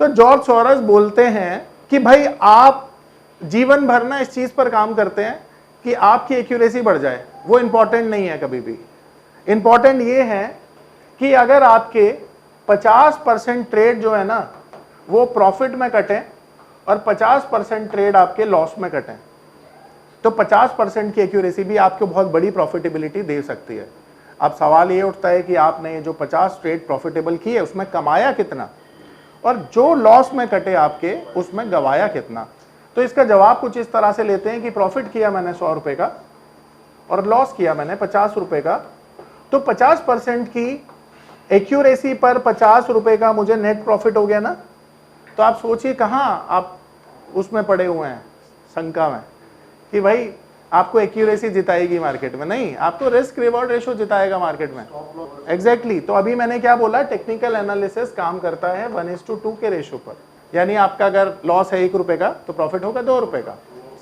तो George Soros बोलते हैं कि भाई आप जीवन भर ना इस चीज पर काम करते हैं कि आपकी एक्यूरेसी बढ़ जाए, वो इंपॉर्टेंट नहीं है कभी भी। इंपॉर्टेंट ये है कि अगर आपके 50% ट्रेड जो है ना वो प्रॉफिट में कटे और 50% ट्रेड आपके लॉस में कटे, तो 50% की एक्यूरेसी भी आपको बहुत बड़ी प्रॉफिटेबिलिटी दे सकती है। अब सवाल ये उठता है कि आपने जो 50 ट्रेड प्रॉफिटेबल किए उसमें कमाया कितना, और जो लॉस में कटे आपके उसमें गवाया कितना। तो इसका जवाब कुछ इस तरह से लेते हैं कि प्रॉफिट किया मैंने 100 रुपए का और लॉस किया मैंने 50 रुपए का, तो 50% की एक्यूरेसी पर 50 रुपए का मुझे नेट प्रॉफिट हो गया ना। तो आप सोचिए कहां आप उसमें पड़े हुए हैं, शंका में, कि भाई आपको एक्यूरेसी जिताएगी मार्केट में, नहीं, आपको रिस्क रिवॉर्ड रेशो जिताएगा मार्केट में। एग्जैक्टली तो अभी मैंने क्या बोला, टेक्निकल एनालिसिस काम करता है 1:2 के रेशो पर, यानी आपका अगर लॉस है 1 रुपए का तो प्रॉफिट होगा 2 रुपए का,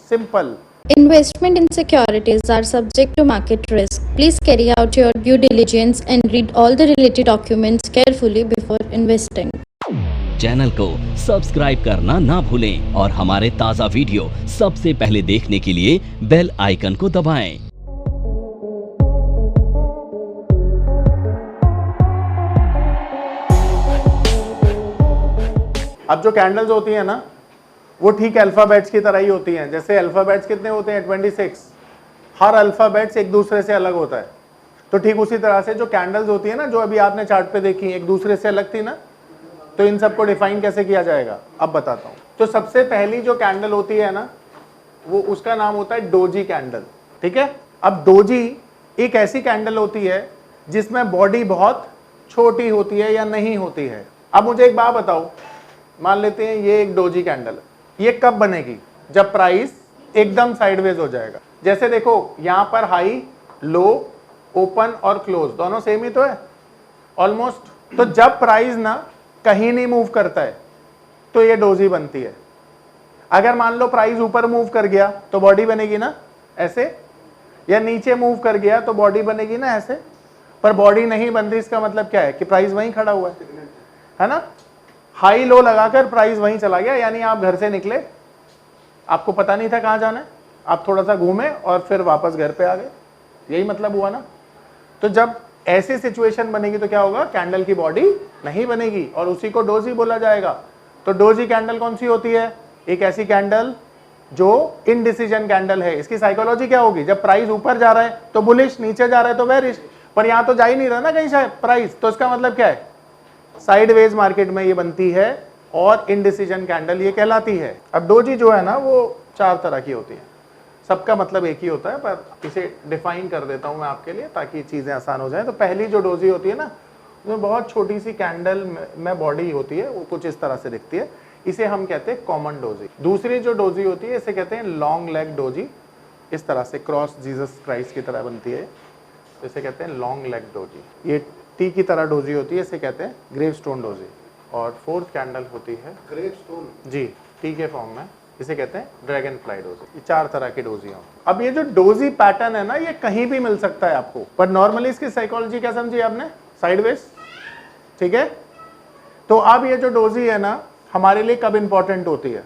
simple. Investment in securities are subject to market risk. Please carry out your due diligence and read all the related documents carefully before investing. Channel को सब्सक्राइब करना ना भूलें और हमारे ताज़ा वीडियो सबसे पहले देखने के लिए बेल आइकन को दबाएं। अब जो कैंडल्स होती है ना वो ठीक अल्फाबेट्स की तरह ही होती हैं। जैसे अल्फाबेट्स कितने होते हैं, 26, हर अल्फाबेट्स एक दूसरे से अलग होता है। तो ठीक उसी तरह से जो कैंडल्स होती है ना, जो अभी आपने चार्ट पे देखी, एक दूसरे से अलग थी ना, तो इन सबको डिफाइन कैसे किया जाएगा अब बताता हूं। तो सबसे पहली जो कैंडल होती है ना, वो उसका नाम होता है डोजी कैंडल, ठीक है। अब डोजी एक ऐसी कैंडल होती है जिसमें बॉडी बहुत छोटी होती है या नहीं होती है। अब मुझे एक बात बताओ, मान लेते हैं ये एक डोजी कैंडल, ये कब बनेगी, जब प्राइस एकदम साइडवेज हो जाएगा। जैसे देखो यहां पर हाई, लो, ओपन और क्लोज दोनों सेम ही तो है ऑलमोस्ट। तो जब प्राइस ना कहीं नहीं मूव करता है तो ये डोजी बनती है। अगर मान लो प्राइस ऊपर मूव कर गया तो बॉडी बनेगी ना ऐसे, या नीचे मूव कर गया तो बॉडी बनेगी ना ऐसे। पर बॉडी नहीं बन रही, इसका मतलब क्या है कि प्राइस वहीं खड़ा हुआ है ना। हाई लो लगाकर प्राइस वहीं चला गया, यानी आप घर से निकले, आपको पता नहीं था कहां जाना है, आप थोड़ा सा घूमे और फिर वापस घर पे आ गए, यही मतलब हुआ ना। तो जब ऐसी सिचुएशन बनेगी तो क्या होगा, कैंडल की बॉडी नहीं बनेगी और उसी को डोजी बोला जाएगा। तो डोजी कैंडल कौन सी होती है, एक ऐसी कैंडल जो इनडिसीजन कैंडल है। इसकी साइकोलॉजी क्या होगी, जब प्राइस ऊपर जा रहा है तो बुलिश, नीचे जा रहा है तो बेरिश, पर यहां तो जा ही नहीं रहा ना कहीं शायद प्राइस, तो इसका मतलब क्या है, साइडवेज मार्केट में ये बनती है और इनडिसीजन कैंडल ये कहलाती है। अब डोजी जो है ना वो 4 तरह की होती है, सबका मतलब एक ही होता है, पर इसे डिफाइन कर देता हूं मैं आपके लिए ताकि चीजें आसान हो जाए। तो पहली जो डोजी होती है ना, उसमें बहुत छोटी सी कैंडल में बॉडी होती है, वो कुछ इस तरह से दिखती है, इसे हम कहते हैं कॉमन डोजी। दूसरी जो डोजी होती है इसे कहते हैं लॉन्ग लेग डोजी, इस तरह से क्रॉस जीसस क्राइस्ट की तरह बनती है, तो इसे कहते हैं लॉन्ग लेग डोजी। ये टी की तरह डोजी होती है, इसे कहते हैं ग्रेव स्टोन डोजी। और फोर्थ कैंडल होती है ग्रेव स्टोन, जी, टी के फॉर्म में, इसे कहते हैं ड्रैगन फ्लाई डोजी। ये 4 तरह की डोजी हैं। अब ये जो डोजी पैटर्न है ना, ये कहीं भी मिल सकता है आपको, पर नॉर्मली इसकी साइकोलॉजी क्या समझी आपने, साइडवेज, ठीक है। तो अब ये जो डोजी है ना हमारे लिए कब इंपॉर्टेंट होती है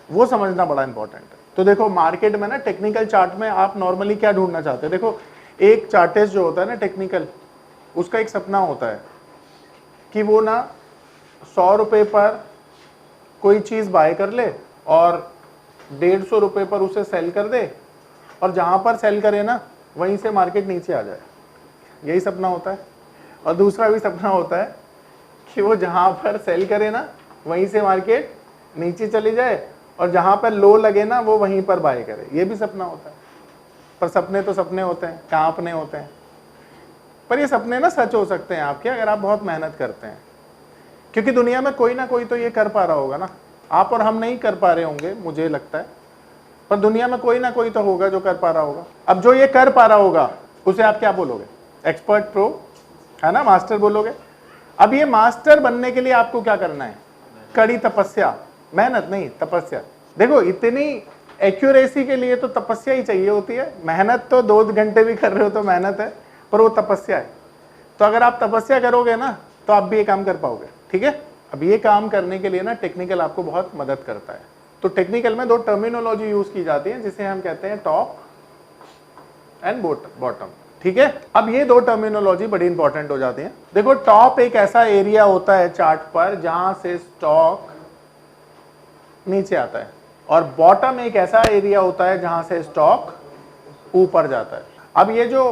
वो समझना बड़ा इंपॉर्टेंट है। तो देखो मार्केट में ना टेक्निकल चार्ट में आप नॉर्मली क्या ढूंढना चाहते हैं, देखो एक चार्टिस्ट जो होता है ना टेक्निकल, उसका एक सपना होता है कि वो ना 100 रुपए पर कोई चीज बाय कर ले और 150 रुपए पर उसे सेल कर दे, और जहां पर सेल करे ना वहीं से मार्केट नीचे आ जाए, यही सपना होता है। और दूसरा भी सपना होता है कि वो जहां पर सेल करे ना वहीं से मार्केट नीचे चली जाए, और जहां पर लो लगे ना वो वहीं पर बाय करे, ये भी सपना होता है। पर सपने तो सपने होते हैं, कहाँ अपने होते हैं। पर ये सपने ना सच हो सकते हैं आपके, अगर आप बहुत मेहनत करते हैं, क्योंकि दुनिया में कोई ना कोई तो ये कर पा रहा होगा ना। आप और हम नहीं कर पा रहे होंगे मुझे लगता है, पर दुनिया में कोई ना कोई तो होगा जो कर पा रहा होगा। अब जो ये कर पा रहा होगा उसे आप क्या बोलोगे, एक्सपर्ट, प्रो, है ना, मास्टर बोलोगे। अब ये मास्टर बनने के लिए आपको क्या करना है, कड़ी तपस्या, मेहनत नहीं तपस्या। देखो इतनी एक्यूरेसी के लिए तो तपस्या ही चाहिए होती है, मेहनत तो 2 घंटे भी कर रहे हो तो मेहनत है, पर वो तपस्या है। तो अगर आप तपस्या करोगे ना तो आप भी ये काम कर पाओगे, ठीक है। अब ये काम करने के लिए ना टेक्निकल आपको बहुत मदद करता है। तो टेक्निकल में दो टर्मिनोलॉजी यूज की जाती है जिसे हम कहते हैं टॉप एंड बॉटम, ठीक है। अब ये दो टर्मिनोलॉजी बड़ी इंपॉर्टेंट हो जाती है। देखो, टॉप एक ऐसा एरिया होता है चार्ट पर जहां से स्टॉक नीचे आता है, और बॉटम एक ऐसा एरिया होता है जहां से स्टॉक ऊपर जाता है। अब ये जो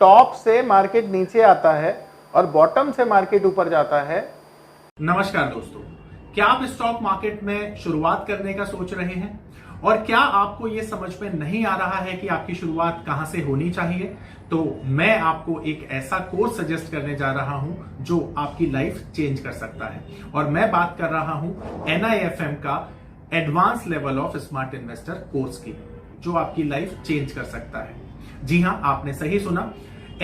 टॉप से मार्केट नीचे आता है और बॉटम से मार्केट ऊपर जाता है। नमस्कार दोस्तों, क्या आप स्टॉक मार्केट में शुरुआत करने का सोच रहे हैं और क्या आपको यह समझ में नहीं आ रहा है कि आपकी शुरुआत कहां से होनी चाहिए? तो मैं आपको एक ऐसा कोर्स सजेस्ट करने जा रहा हूं जो आपकी लाइफ चेंज कर सकता है, और मैं बात कर रहा हूं NIFM का advance level of smart investor course की, जो आपकी लाइफ चेंज कर सकता है। जी हां, आपने सही सुना,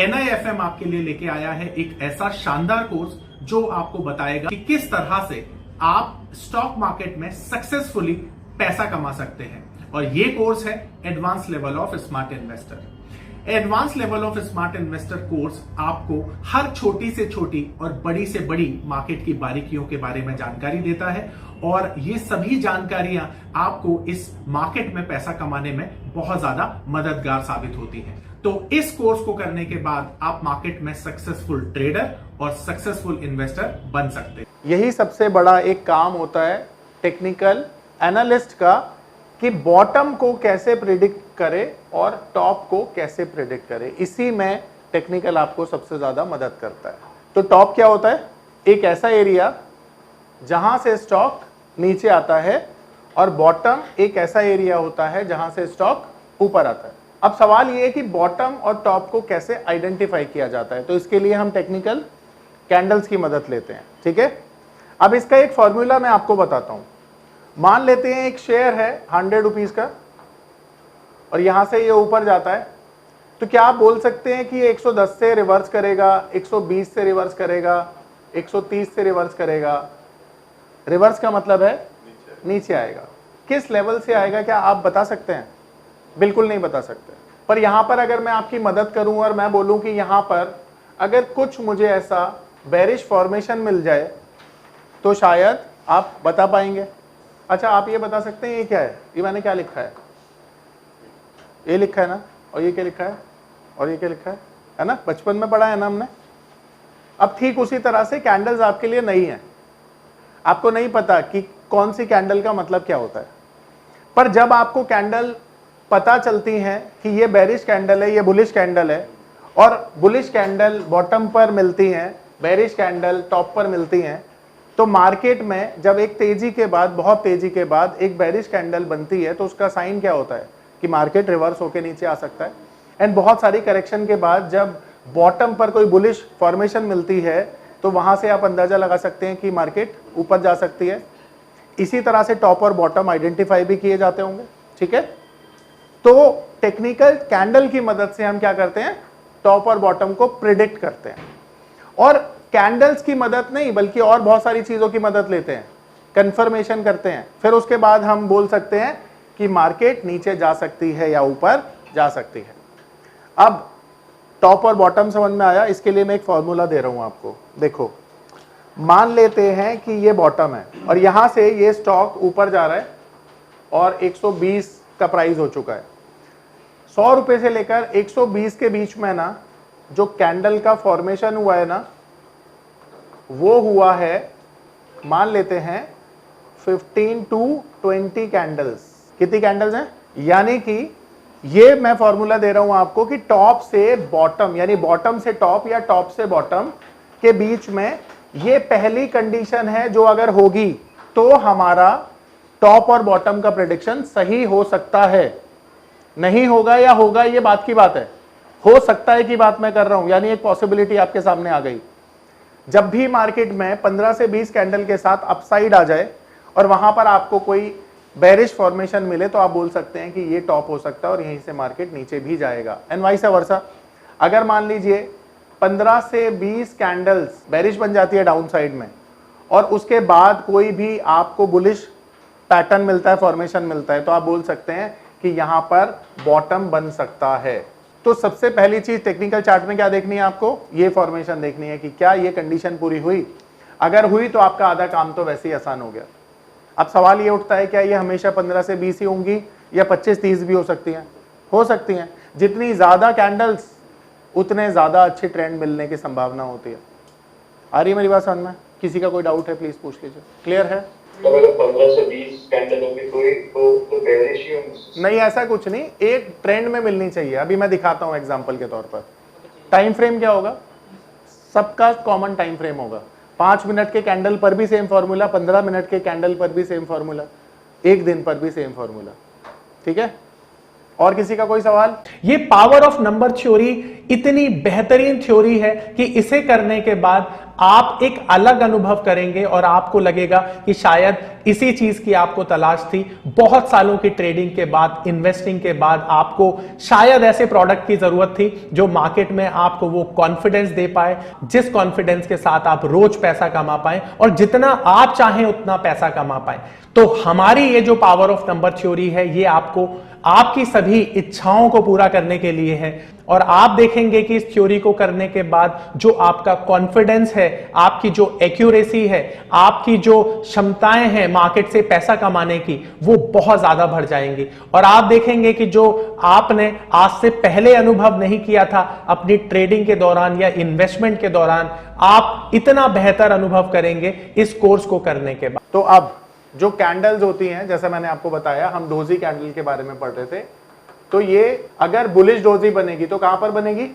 NIFM आपके लिए लेके आया है एक ऐसा शानदार कोर्स जो आपको बताएगा कि किस तरह से आप स्टॉक मार्केट में सक्सेसफुली पैसा कमा सकते हैं। और ये कोर्स है advance level of smart investor. Advance level of smart investor course आपको हर छोटी से छोटी और बड़ी से बड़ी मार्केट की बारीकियों के बारे में जानकारी देता है, और ये सभी जानकारियां आपको इस मार्केट में पैसा कमाने में बहुत ज्यादा मददगार साबित होती हैं। तो इस कोर्स को करने के बाद आप मार्केट में सक्सेसफुल ट्रेडर और सक्सेसफुल इन्वेस्टर बन सकते हैं। यही सबसे बड़ा एक काम होता है टेक्निकल एनालिस्ट का, कि बॉटम को कैसे प्रिडिक्ट करे और टॉप को कैसे प्रिडिक्ट करे। इसी में टेक्निकल आपको सबसे ज्यादा मदद करता है। तो टॉप क्या होता है? एक ऐसा एरिया जहां से स्टॉक नीचे आता है, और बॉटम एक ऐसा एरिया होता है जहां से स्टॉक ऊपर आता है। अब सवाल ये है कि बॉटम और टॉप को कैसे आइडेंटिफाई किया जाता है। तो इसके लिए हम टेक्निकल कैंडल्स की मदद लेते हैं, ठीक है। अब इसका एक फॉर्मूला मैं आपको बताता हूं। मान लेते हैं एक शेयर है 100 रुपीज का, और यहां से ये ऊपर जाता है, तो क्या आप बोल सकते हैं कि ये 110 से रिवर्स करेगा, 120 से रिवर्स करेगा, 130 से रिवर्स करेगा? रिवर्स का मतलब है नीचे आएगा। किस लेवल से आएगा, क्या आप बता सकते हैं? बिल्कुल नहीं बता सकते। पर यहां पर अगर मैं आपकी मदद करूं और मैं बोलूं कि यहां पर अगर कुछ मुझे ऐसा बेरिश फॉर्मेशन मिल जाए तो शायद आप बता पाएंगे। अच्छा, आप ये बता सकते हैं ये क्या है? ये मैंने क्या लिखा है? ये लिखा है ना, और ये क्या लिखा है, और ये क्या लिखा है ना? बचपन में पढ़ा है ना हमने। अब ठीक उसी तरह से कैंडल्स आपके लिए नहीं है। आपको नहीं पता कि कौन सी कैंडल का मतलब क्या होता है, पर जब आपको कैंडल पता चलती हैं कि ये बेरिश कैंडल है, ये बुलिश कैंडल है, और बुलिश कैंडल बॉटम पर मिलती हैं, बेरिश कैंडल टॉप पर मिलती हैं, तो मार्केट में जब एक तेजी के बाद, बहुत तेजी के बाद एक बेरिश कैंडल बनती है, तो उसका साइन क्या होता है कि मार्केट रिवर्स होकर नीचे आ सकता है। एंड बहुत सारी करेक्शन के बाद जब बॉटम पर कोई बुलिश फॉर्मेशन मिलती है, तो वहां से आप अंदाजा लगा सकते हैं कि मार्केट ऊपर जा सकती है। इसी तरह से टॉप और बॉटम आइडेंटिफाई भी किए जाते होंगे, ठीक है। तो टेक्निकल कैंडल की मदद से हम क्या करते हैं? टॉप और बॉटम को प्रिडिक्ट करते हैं, और कैंडल्स की मदद नहीं बल्कि और बहुत सारी चीजों की मदद लेते हैं, कंफर्मेशन करते हैं। फिर उसके बाद हम बोल सकते हैं कि मार्केट नीचे जा सकती है या ऊपर जा सकती है। अब टॉप और बॉटम समझ में आया? इसके लिए मैं एक फॉर्मूला दे रहा हूं आपको। देखो, मान लेते हैं कि ये बॉटम है और यहां से ये स्टॉक ऊपर जा रहा है और 120 का प्राइस हो चुका है। 100 रुपए से लेकर 120 के बीच में ना जो कैंडल का फॉर्मेशन हुआ है ना, वो हुआ है, मान लेते हैं 15 to 20 कैंडल्स। कितनी कैंडल्स हैं? यानी कि ये मैं फॉर्मूला दे रहा हूं आपको कि टॉप से बॉटम, यानी बॉटम से टॉप या टॉप से बॉटम के बीच में ये पहली कंडीशन है जो अगर होगी तो हमारा टॉप और बॉटम का प्रेडिक्शन सही हो सकता है। नहीं होगा या होगा, ये बात की बात है। हो सकता है कि बात मैं कर रहा हूं, यानी एक पॉसिबिलिटी आपके सामने आ गई। जब भी मार्केट में 15 से 20 कैंडल के साथ अपसाइड आ जाए और वहां पर आपको कोई बेरिश फॉर्मेशन मिले, तो आप बोल सकते हैं कि ये टॉप हो सकता है और यहीं से मार्केट नीचे भी जाएगा, एंड वाइस वर्सा। अगर मान लीजिए 15 से 20 कैंडल्स बेरिश बन जाती है डाउन साइड में, और उसके बाद कोई भी आपको बुलिश पैटर्न मिलता है, फॉर्मेशन मिलता है, तो आप बोल सकते हैं कि यहां पर बॉटम बन सकता है। तो सबसे पहली चीज टेक्निकल चार्ट में क्या देखनी है आपको? ये फॉर्मेशन देखनी है कि क्या ये कंडीशन पूरी हुई। अगर हुई तो आपका आधा काम तो वैसे ही आसान हो गया। अब सवाल ये उठता है क्या ये हमेशा 15 से 20 ही होंगी या 25-30 भी हो सकती हैं? हो सकती हैं। जितनी ज्यादा कैंडल्स उतने ज्यादा अच्छे ट्रेंड मिलने की संभावना होती है। आ रही है मेरी बात समझ में? किसी का कोई डाउट है प्लीज पूछ लीजिए। क्लियर है? अगर 15 से 20 कैंडल होगी तो बेयरिश ही होंगी? नहीं, ऐसा कुछ नहीं, एक ट्रेंड में मिलनी चाहिए। अभी मैं दिखाता हूं एग्जांपल के तौर पर। टाइम फ्रेम क्या होगा? सबका कॉमन टाइम फ्रेम होगा। 5 मिनट के कैंडल पर भी सेम फॉर्मूला, 15 मिनट के कैंडल पर भी सेम फॉर्मूला, एक दिन पर भी सेम फॉर्मूला। ठीक है? और किसी का कोई सवाल? ये पावर ऑफ नंबर थ्योरी इतनी बेहतरीन थ्योरी है कि इसे करने के बाद आप एक अलग अनुभव करेंगे और आपको लगेगा कि शायद इसी चीज की आपको तलाश थी। बहुत सालों की ट्रेडिंग के बाद, इन्वेस्टिंग के बाद आपको शायद ऐसे प्रोडक्ट की जरूरत थी जो मार्केट में आपको वो कॉन्फिडेंस दे पाए, जिस कॉन्फिडेंस के साथ आप रोज पैसा कमा पाए और जितना आप चाहें उतना पैसा कमा पाए। तो हमारी ये जो पावर ऑफ नंबर थ्योरी है ये आपको आपकी सभी इच्छाओं को पूरा करने के लिए है। और आप देखेंगे कि इस थ्योरी को करने के बाद जो आपका कॉन्फिडेंस है, आपकी जो एक्यूरेसी है, आपकी जो क्षमताएं हैं मार्केट से पैसा कमाने की, वो बहुत ज्यादा बढ़ जाएंगी। और आप देखेंगे कि जो आपने आज से पहले अनुभव नहीं किया था अपनी ट्रेडिंग के दौरान या इन्वेस्टमेंट के दौरान, आप इतना बेहतर अनुभव करेंगे इस कोर्स को करने के बाद। तो अब जो कैंडल्स होती हैं, जैसे मैंने आपको बताया, हम डोजी कैंडल के बारे में पढ़ रहे थे, तो ये अगर बुलिश डोजी बनेगी तो कहां पर बनेगी,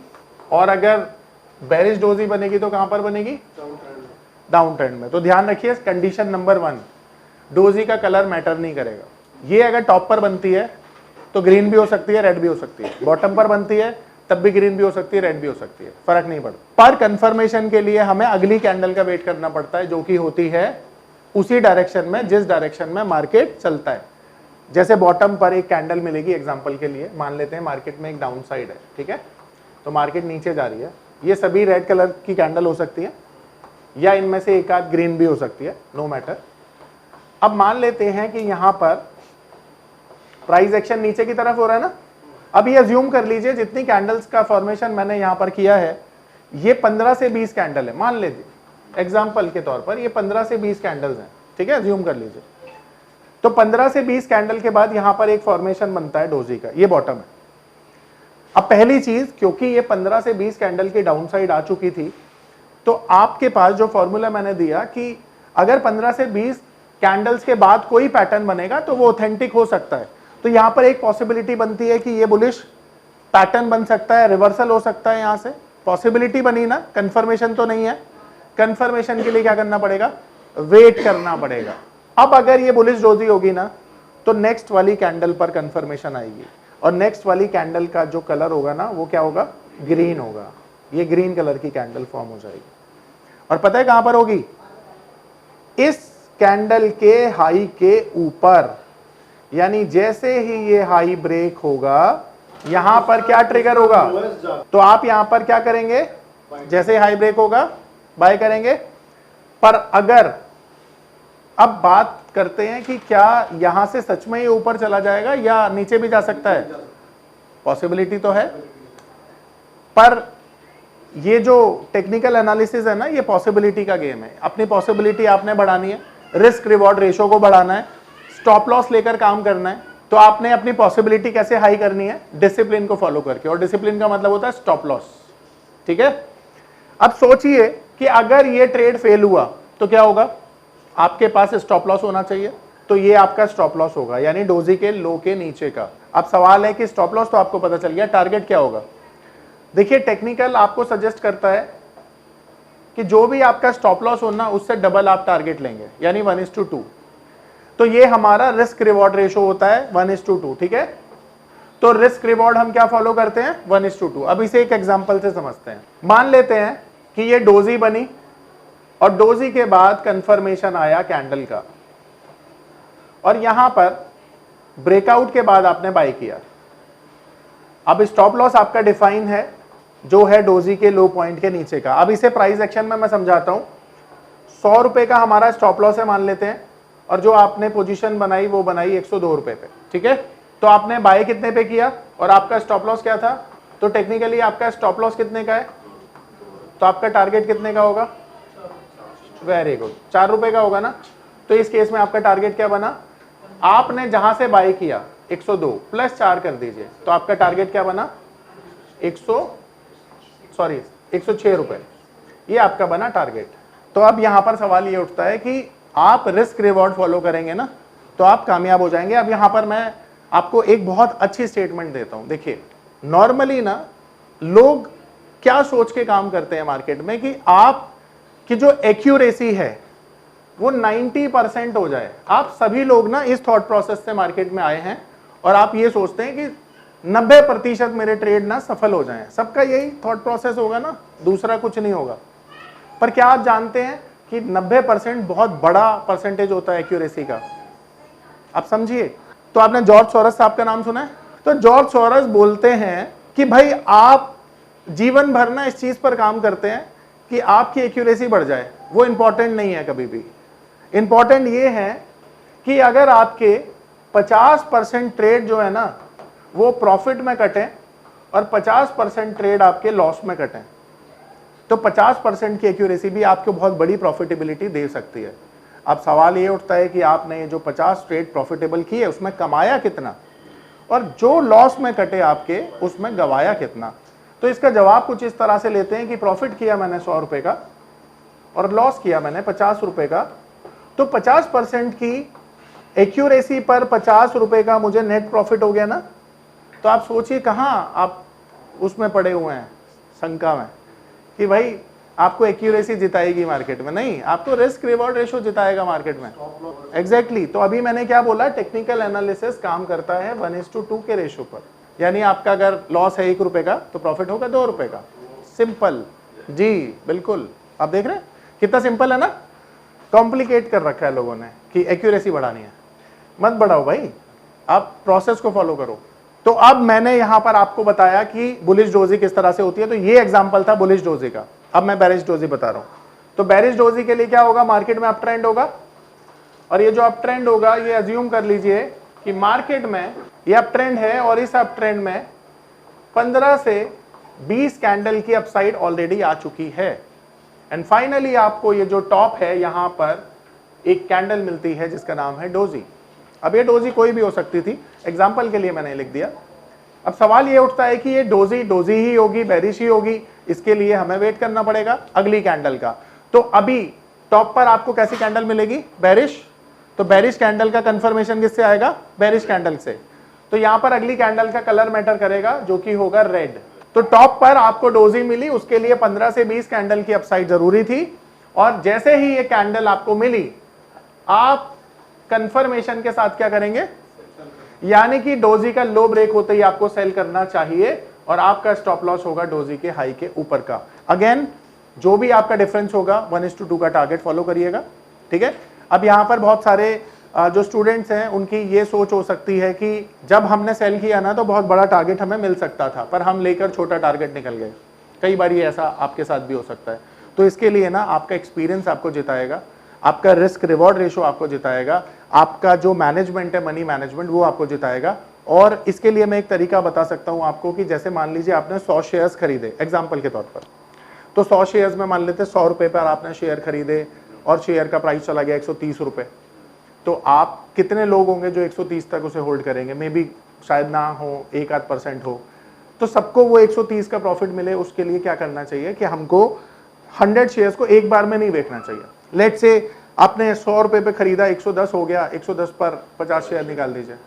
और अगर बेरिश डोजी बनेगी तो कहां पर बनेगी? डाउन ट्रेंड में। तो ध्यान रखिए कंडीशन नंबर 1, डोजी का कलर मैटर नहीं करेगा। ये अगर टॉप पर बनती है तो ग्रीन भी हो सकती है, रेड भी हो सकती है। बॉटम पर बनती है तब भी ग्रीन भी हो सकती है, रेड भी हो सकती है, फर्क नहीं पड़ता। पर कंफर्मेशन के लिए हमें अगली कैंडल का वेट करना पड़ता है, जो कि होती है उसी डायरेक्शन में जिस डायरेक्शन में मार्केट चलता है। जैसे बॉटम पर एक कैंडल मिलेगी, एग्जांपल के लिए मान लेते हैं मार्केट में एक डाउन साइड है, ठीक है, तो मार्केट नीचे जा रही है। ये सभी रेड कलर की कैंडल हो सकती है या इनमें से एक आध ग्रीन भी हो सकती है, नो मैटर। अब मान लेते हैं कि यहां पर प्राइस एक्शन नीचे की तरफ हो रहा है ना। अब ये अज्यूम कर लीजिए जितनी कैंडल्स का फॉर्मेशन मैंने यहां पर किया है ये 15 से 20 कैंडल है, मान लीजिए एग्जाम्पल के तौर पर ये 15 से 20 कैंडल्स हैं, ठीक है, अज्यूम कर लीजिए। तो 15 से 20 कैंडल के बाद यहां पर एक फॉर्मेशन बनता है डोजी का, ये बॉटम है। अब पहली चीज, क्योंकि ये 15 से 20 कैंडल की डाउन साइड आ चुकी थी, तो आपके पास जो फॉर्मूला मैंने दिया कि अगर 15 से 20 कैंडल्स के बाद कोई पैटर्न बनेगा तो वो ऑथेंटिक हो सकता है। तो यहां पर एक पॉसिबिलिटी बनती है कि ये बुलिश पैटर्न बन सकता है, रिवर्सल हो सकता है। यहां से पॉसिबिलिटी बनी ना, कंफर्मेशन तो नहीं है। कंफर्मेशन के लिए क्या करना पड़ेगा? वेट करना पड़ेगा। अब अगर ये बुलिश डोजी होगी ना तो नेक्स्ट वाली कैंडल पर कंफर्मेशन आएगी और नेक्स्ट वाली कैंडल का जो कलर होगा ना वो क्या होगा? ग्रीन होगा। ये ग्रीन कलर की कैंडल फॉर्म हो जाएगी। और पता है कहां पर होगी? इस कैंडल के हाई के ऊपर। यानी जैसे ही ये हाई ब्रेक होगा यहां पर क्या ट्रिगर होगा? तो आप यहां पर क्या करेंगे? जैसे हाई ब्रेक होगा बाय करेंगे। पर अगर अब बात करते हैं कि क्या यहां से सच में ये ऊपर चला जाएगा या नीचे भी जा सकता है? पॉसिबिलिटी तो है, पर ये जो टेक्निकल एनालिसिस है ना, ये पॉसिबिलिटी का गेम है। अपनी पॉसिबिलिटी आपने बढ़ानी है, रिस्क रिवॉर्ड रेशो को बढ़ाना है, स्टॉप लॉस लेकर काम करना है। तो आपने अपनी पॉसिबिलिटी कैसे हाई करनी है? डिसिप्लिन को फॉलो करके। और डिसिप्लिन का मतलब होता है स्टॉप लॉस, ठीक है। अब सोचिए कि अगर ये ट्रेड फेल हुआ तो क्या होगा? आपके पास स्टॉप लॉस होना चाहिए, तो ये आपका स्टॉप लॉस होगा, यानी डोजी के लो के नीचे का। अब सवाल है कि स्टॉप लॉस तो आपको पता चल गया, टारगेट क्या होगा? देखिए टेक्निकल आपको सजेस्ट करता है कि जो भी आपका स्टॉप लॉस होना उससे डबल आप टारगेट लेंगे, यानी 1:2। तो ये हमारा रिस्क रिवॉर्ड रेशो होता है 1:2, ठीक है। तो रिस्क रिवॉर्ड हम क्या फॉलो करते हैं? 1:2। अब इसे एक एग्जांपल से समझते हैं। मान लेते हैं कि ये डोजी बनी और डोजी के बाद कंफर्मेशन आया कैंडल का, और यहां पर ब्रेकआउट के बाद आपने बाय किया। अब स्टॉप लॉस आपका डिफाइन है जो है डोजी के लो पॉइंट के नीचे का। अब इसे प्राइस एक्शन में मैं समझाता हूं। 100 रुपए का हमारा स्टॉप लॉस है मान लेते हैं, और जो आपने पोजीशन बनाई वो बनाई 102 रुपए पे, ठीक है। तो आपने बाय कितने पे किया और आपका स्टॉप लॉस क्या था? तो टेक्निकली आपका स्टॉप लॉस कितने का है? तो आपका टारगेट कितने का होगा? वेरी गुड, 4 रुपए का होगा ना। तो इस केस में आपका टारगेट क्या बना, आपने जहां से बाय किया 102 प्लस 4 कर दीजिए, तो आपका टारगेट क्या बना 106 रुपए, ये आपका बना टारगेट। तो अब यहां पर सवाल ये उठता है कि आप रिस्क रिवॉर्ड फॉलो करेंगे ना तो आप कामयाब हो जाएंगे। अब यहां पर मैं आपको एक बहुत अच्छी स्टेटमेंट देता हूं। देखिए नॉर्मली ना लोग क्या सोच के काम करते हैं मार्केट में कि आप की जो एक्यूरेसी है वो 90% हो जाए। आप सभी लोग ना इस थॉट प्रोसेस से मार्केट में आए हैं और आप ये सोचते हैं कि 90% मेरे ट्रेड ना सफल हो जाएं। सबका यही थॉट प्रोसेस होगा ना, दूसरा कुछ नहीं होगा। पर क्या आप जानते हैं कि 90% बहुत बड़ा परसेंटेज होता है एक्यूरेसी का, आप समझिए। तो आपने जॉर्ज सोरस साहब का नाम सुना है? तो जॉर्ज सोरस बोलते हैं कि भाई आप जीवन भर ना इस चीज पर काम करते हैं कि आपकी एक्यूरेसी बढ़ जाए, वो इंपॉर्टेंट नहीं है कभी भी। इंपॉर्टेंट ये है कि अगर आपके 50% ट्रेड जो है ना वो प्रॉफिट में कटे और 50% ट्रेड आपके लॉस में कटे, तो 50% की एक्यूरेसी भी आपको बहुत बड़ी प्रॉफिटेबिलिटी दे सकती है। अब सवाल ये उठता है कि आपने जो 50 ट्रेड प्रॉफिटेबल किए उसमें कमाया कितना और जो लॉस में कटे आपके उसमें गवाया कितना। तो इसका जवाब कुछ इस तरह से लेते हैं कि प्रॉफिट किया मैंने 100 रुपए का और लॉस किया मैंने 50 रुपए का, तो 50% की एक्यूरेसी पर 50 रुपए का मुझे नेट प्रॉफिट हो गया ना। तो आप सोचिए कहां आप उसमें पड़े हुए हैं शंका में कि भाई आपको एक्यूरेसी जिताएगी मार्केट में, नहीं, आपको रिस्क रिवॉर्ड रेशो जिताएगा मार्केट में। एग्जैक्टली तो अभी मैंने क्या बोला, टेक्निकल एनालिसिस काम करता है 1:2 के रेशो पर। यानी आपका अगर लॉस है 1 रुपए का तो प्रॉफिट होगा 2 रुपए का। सिंपल जी, बिल्कुल। आप देख रहे हैं कितना सिंपल है ना। कॉम्प्लिकेट कर रखा है लोगों ने कि एक्यूरेसी बढ़ानी है, मत बढ़ाओ भाई, आप प्रोसेस को फॉलो करो। तो अब मैंने यहां पर आपको बताया कि बुलिश डोजी किस तरह से होती है, तो ये एग्जांपल था बुलिश डोजी का। अब मैं बेरिश डोजी बता रहा हूं। तो बेरिश डोजी के लिए क्या होगा, मार्केट में अप ट्रेंड होगा और ये जो अप ट्रेंड होगा ये अज्यूम कर लीजिए कि मार्केट में ये अप ट्रेंड है और इस अप ट्रेंड में 15 से 20 कैंडल की अपसाइड ऑलरेडी आ चुकी है एंड फाइनली आपको ये जो टॉप है यहां पर एक कैंडल मिलती है जिसका नाम है डोजी। अब ये डोजी कोई भी हो सकती थी, एग्जांपल के लिए मैंने लिख दिया। अब सवाल ये उठता है कि ये डोजी ही होगी, बेरिश ही होगी, इसके लिए हमें वेट करना पड़ेगा अगली कैंडल का। तो अभी टॉप पर आपको कैसी कैंडल मिलेगी, बेरिश। तो बेरिश कैंडल का कंफर्मेशन किससे आएगा, बेरिश कैंडल से। तो यहां पर अगली कैंडल का कलर मैटर करेगा जो कि होगा रेड। तो टॉप पर आपको डोजी मिली, उसके लिए 15 से 20 कैंडल की अपसाइड जरूरी थी और जैसे ही ये कैंडल आपको मिली आप कंफर्मेशन के साथ क्या करेंगे, यानी कि डोजी का लो ब्रेक होते ही आपको सेल करना चाहिए और आपका स्टॉप लॉस होगा डोजी के हाई के ऊपर का। अगेन जो भी आपका डिफरेंस होगा 1:2 का टारगेट फॉलो करिएगा, ठीक है। अब यहां पर बहुत सारे जो स्टूडेंट्स हैं उनकी ये सोच हो सकती है कि जब हमने सेल किया ना तो बहुत बड़ा टारगेट हमें मिल सकता था पर हम लेकर छोटा टारगेट निकल गए। कई बार ये ऐसा आपके साथ भी हो सकता है। तो इसके लिए ना आपका एक्सपीरियंस आपको जिताएगा, आपका रिस्क रिवॉर्ड रेशो आपको जिताएगा, आपका जो मैनेजमेंट है मनी मैनेजमेंट वो आपको जिताएगा। और इसके लिए मैं एक तरीका बता सकता हूं आपको कि जैसे मान लीजिए आपने 100 शेयर्स खरीदे एग्जांपल के तौर पर, तो 100 शेयर्स में मान लेते 100 रुपए पर आपने शेयर खरीदे और शेयर का प्राइस चला गया 130 रुपए, तो आप कितने लोग होंगे जो 130 तक उसे होल्ड करेंगे, मे बी शायद ना हो, 1-8% हो। तो सबको वो 130 का प्रॉफिट मिले उसके लिए क्या करना चाहिए कि हमको 100 शेयर्स को एक बार में नहीं बेचना चाहिए। लेट्स से आपने 100 रुपए पे खरीदा, 110 हो गया, 110 पर 50 शेयर निकाल दीजिए,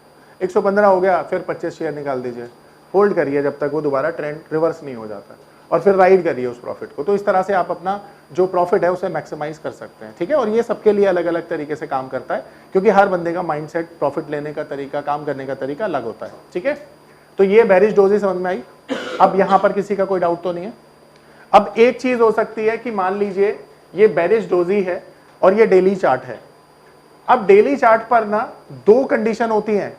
115 हो गया फिर 25 शेयर निकाल दीजिए, होल्ड करिए जब तक वो दोबारा ट्रेंड रिवर्स नहीं हो जाता और फिर राइड करिए उस प्रॉफिट को। तो इस तरह से आप अपना जो प्रॉफिट है उसे मैक्सिमाइज कर सकते हैं, ठीक है। और ये सबके लिए अलग अलग तरीके से काम करता है क्योंकि हर बंदे का माइंडसेट, प्रॉफिट लेने का तरीका, काम करने का तरीका अलग होता है, ठीक है। तो ये बेरिश डोजी समझ में आई। अब यहां पर किसी का कोई डाउट तो नहीं है। अब एक चीज हो सकती है कि मान लीजिए ये बेरिश डोजी है और ये डेली चार्ट है। अब डेली चार्ट पर ना दो कंडीशन होती हैं।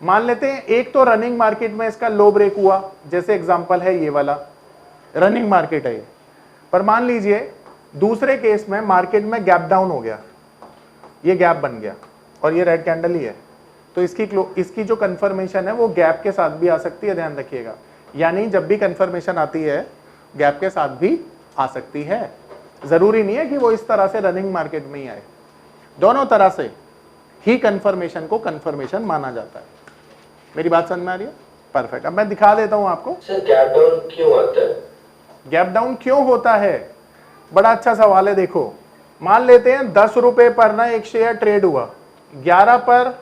मान लेते हैं एक तो रनिंग मार्केट में इसका लो ब्रेक हुआ, जैसे एग्जांपल है ये वाला रनिंग मार्केट है ये, पर मान लीजिए दूसरे केस में मार्केट में गैप डाउन हो गया, ये गैप बन गया और ये रेड कैंडल ही है, तो इसकी जो कंफर्मेशन है वो गैप के साथ भी आ सकती है, ध्यान रखिएगा। यानी जब भी कंफर्मेशन आती है गैप के साथ भी आ सकती है, जरूरी नहीं है कि वो इस तरह से रनिंग मार्केट में ही आए, दोनों तरह से ही कंफर्मेशन को कंफर्मेशन माना जाता है। मेरी बात समझ में आ रही है? परफेक्ट। अब मैं दिखा देता हूं आपको सर गैप डाउन क्यों आता है? गैप डाउन क्यों होता है, बड़ा अच्छा सवाल है। देखो मान लेते हैं 10 रुपए पर ना एक शेयर ट्रेड हुआ, 11 पर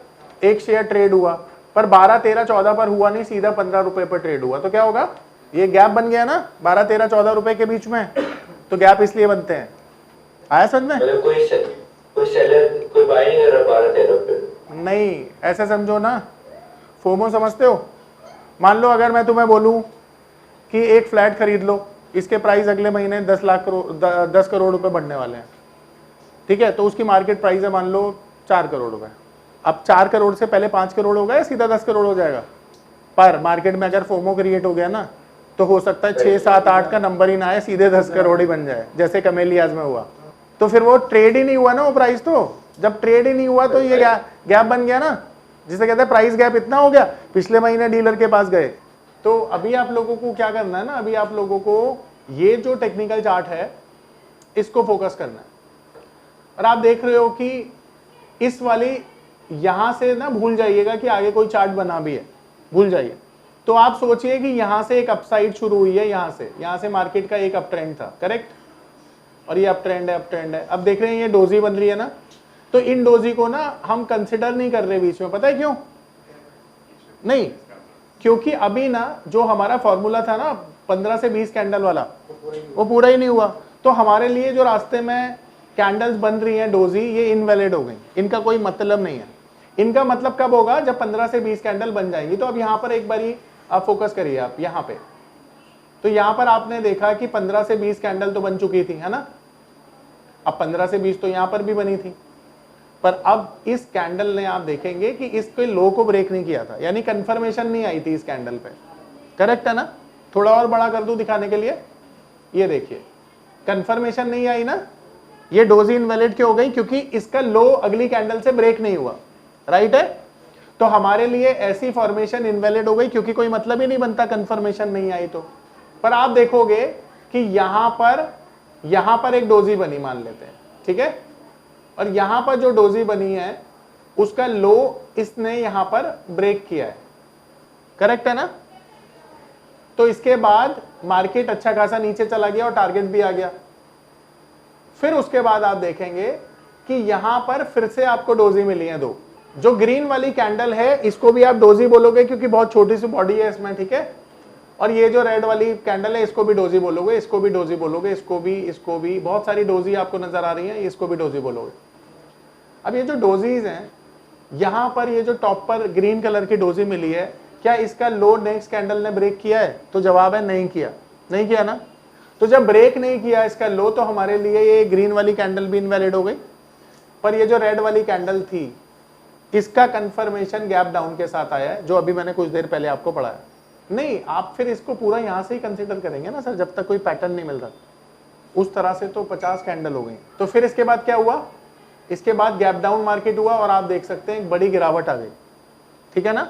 एक शेयर ट्रेड हुआ, पर 12, 13, 14 पर हुआ नहीं, सीधा 15 रुपए पर ट्रेड हुआ, तो क्या होगा? ये गैप बन गया ना 12, 13, 14 रुपए के बीच में, तो गैप इसलिए बनते हैं। आया समझ में? मतलब कोई सेलर कोई बाय नहीं कर रहा 12, 13 रुपए? नहीं, ऐसे समझो ना, फोमो समझते हो? मान लो अगर मैं तुम्हें बोलूं कि एक फ्लैट खरीद लो, इसके प्राइस अगले महीने 10 करोड़ रुपए बढ़ने वाले हैं, ठीक है? तो उसकी मार्केट प्राइस है मान लो 4 करोड़ रुपए। अब 4 करोड़ से पहले 5 करोड़ होगा या सीधा 10 करोड़ हो जाएगा? पर मार्केट में अगर फोमो क्रिएट हो गया ना, तो हो सकता है 6, 7, 8 का नंबर ही ना आए, सीधे 10 करोड़ ही बन जाए, जैसे कमेलियाज में हुआ। तो फिर वो ट्रेड ही नहीं हुआ ना वो प्राइस, तो जब ट्रेड ही नहीं हुआ तो ये गैप बन गया ना, जिसे कहते हैं प्राइस गैप इतना हो गया, पिछले महीने डीलर के पास गए। तो अभी आप लोगों को क्या करना है ना, अभी आप लोगों को ये जो टेक्निकल चार्ट है इसको फोकस करना है। और आप देख रहे हो कि इस वाली यहां से ना भूल जाइएगा कि आगे कोई चार्ट बना भी है, भूल जाइए। तो आप सोचिए कि यहां से एक अपसाइड शुरू हुई है, यहां से मार्केट का एक अप ट्रेंड था, करेक्ट? और ये अप ट्रेंड है। अब देख रहे हैं ये डोजी बन रही है ना, तो इन डोजी को ना हम कंसिडर नहीं कर रहे बीच में, पता है क्यों? नहीं, क्योंकि अभी ना जो हमारा फॉर्मूला था ना 15 से 20 कैंडल वाला, वो पूरा ही नहीं हुआ। तो हमारे लिए जो रास्ते में कैंडल्स बन रही हैं डोजी, ये इनवैलिड हो गई, इनका कोई मतलब नहीं है। इनका मतलब कब होगा? जब 15 से 20 कैंडल बन जाएंगी। तो अब यहां पर एक बारी आप फोकस करिए, आप यहां पे, तो यहां पर आपने देखा कि 15 से 20 कैंडल तो बन चुकी थी, है ना? अब 15 से 20 तो यहां पर भी बनी थी, पर अब इस कैंडल ने आप देखेंगे कि इसके लो को ब्रेक नहीं किया था, यानी कंफर्मेशन नहीं आई थी इस कैंडल पे, करेक्ट है ना? थोड़ा और बड़ा कर दूं दिखाने के लिए, ये देखिए कंफर्मेशन नहीं आई ना, ये डोजी इनवैलिड क्यों हो गई? क्योंकि इसका लो अगली कैंडल से ब्रेक नहीं हुआ, राइट है? तो हमारे लिए ऐसी फॉर्मेशन इनवैलिड हो गई, क्योंकि कोई मतलब ही नहीं बनता कंफर्मेशन नहीं आई तो। पर आप देखोगे कि यहां पर एक डोजी बनी, मान लेते हैं, ठीक है? और यहां पर जो डोजी बनी है उसका लो इसने यहां पर ब्रेक किया है, करेक्ट है ना? तो इसके बाद मार्केट अच्छा खासा नीचे चला गया और टारगेट भी आ गया। फिर उसके बाद आप देखेंगे कि यहां पर फिर से आपको डोजी मिली है दो। जो ग्रीन वाली कैंडल है इसको भी आप डोजी बोलोगे, क्योंकि बहुत छोटी सी बॉडी है इसमें, ठीक है? और ये जो रेड वाली कैंडल है इसको भी डोजी बोलोगे, इसको भी डोजी बोलोगे, इसको भी बहुत सारी डोजी आपको नजर आ रही है, इसको भी डोजी बोलोगे। अब ये जो डोजीज हैं, यहां पर ये जो टॉप पर ग्रीन कलर की डोजी मिली है, क्या इसका लो नेक्स्ट कैंडल ने ब्रेक किया है? तो जवाब है नहीं किया ना। तो जब ब्रेक नहीं किया इसका लो, तो हमारे लिए ये ग्रीन वाली कैंडल भी इनवैलिड हो गई। पर ये जो रेड वाली कैंडल थी, इसका कंफर्मेशन गैप डाउन के साथ आया है, जो अभी मैंने कुछ देर पहले आपको पढ़ाया। नहीं, आप फिर इसको पूरा यहां से ही कंसीडर करेंगे ना सर, जब तक कोई पैटर्न नहीं मिल रहा। उस तरह से तो 50 कैंडल हो गई। तो फिर इसके बाद क्या हुआ? इसके बाद गैप डाउन मार्केट हुआ और आप देख सकते हैं एक बड़ी गिरावट आ गई, ठीक है ना?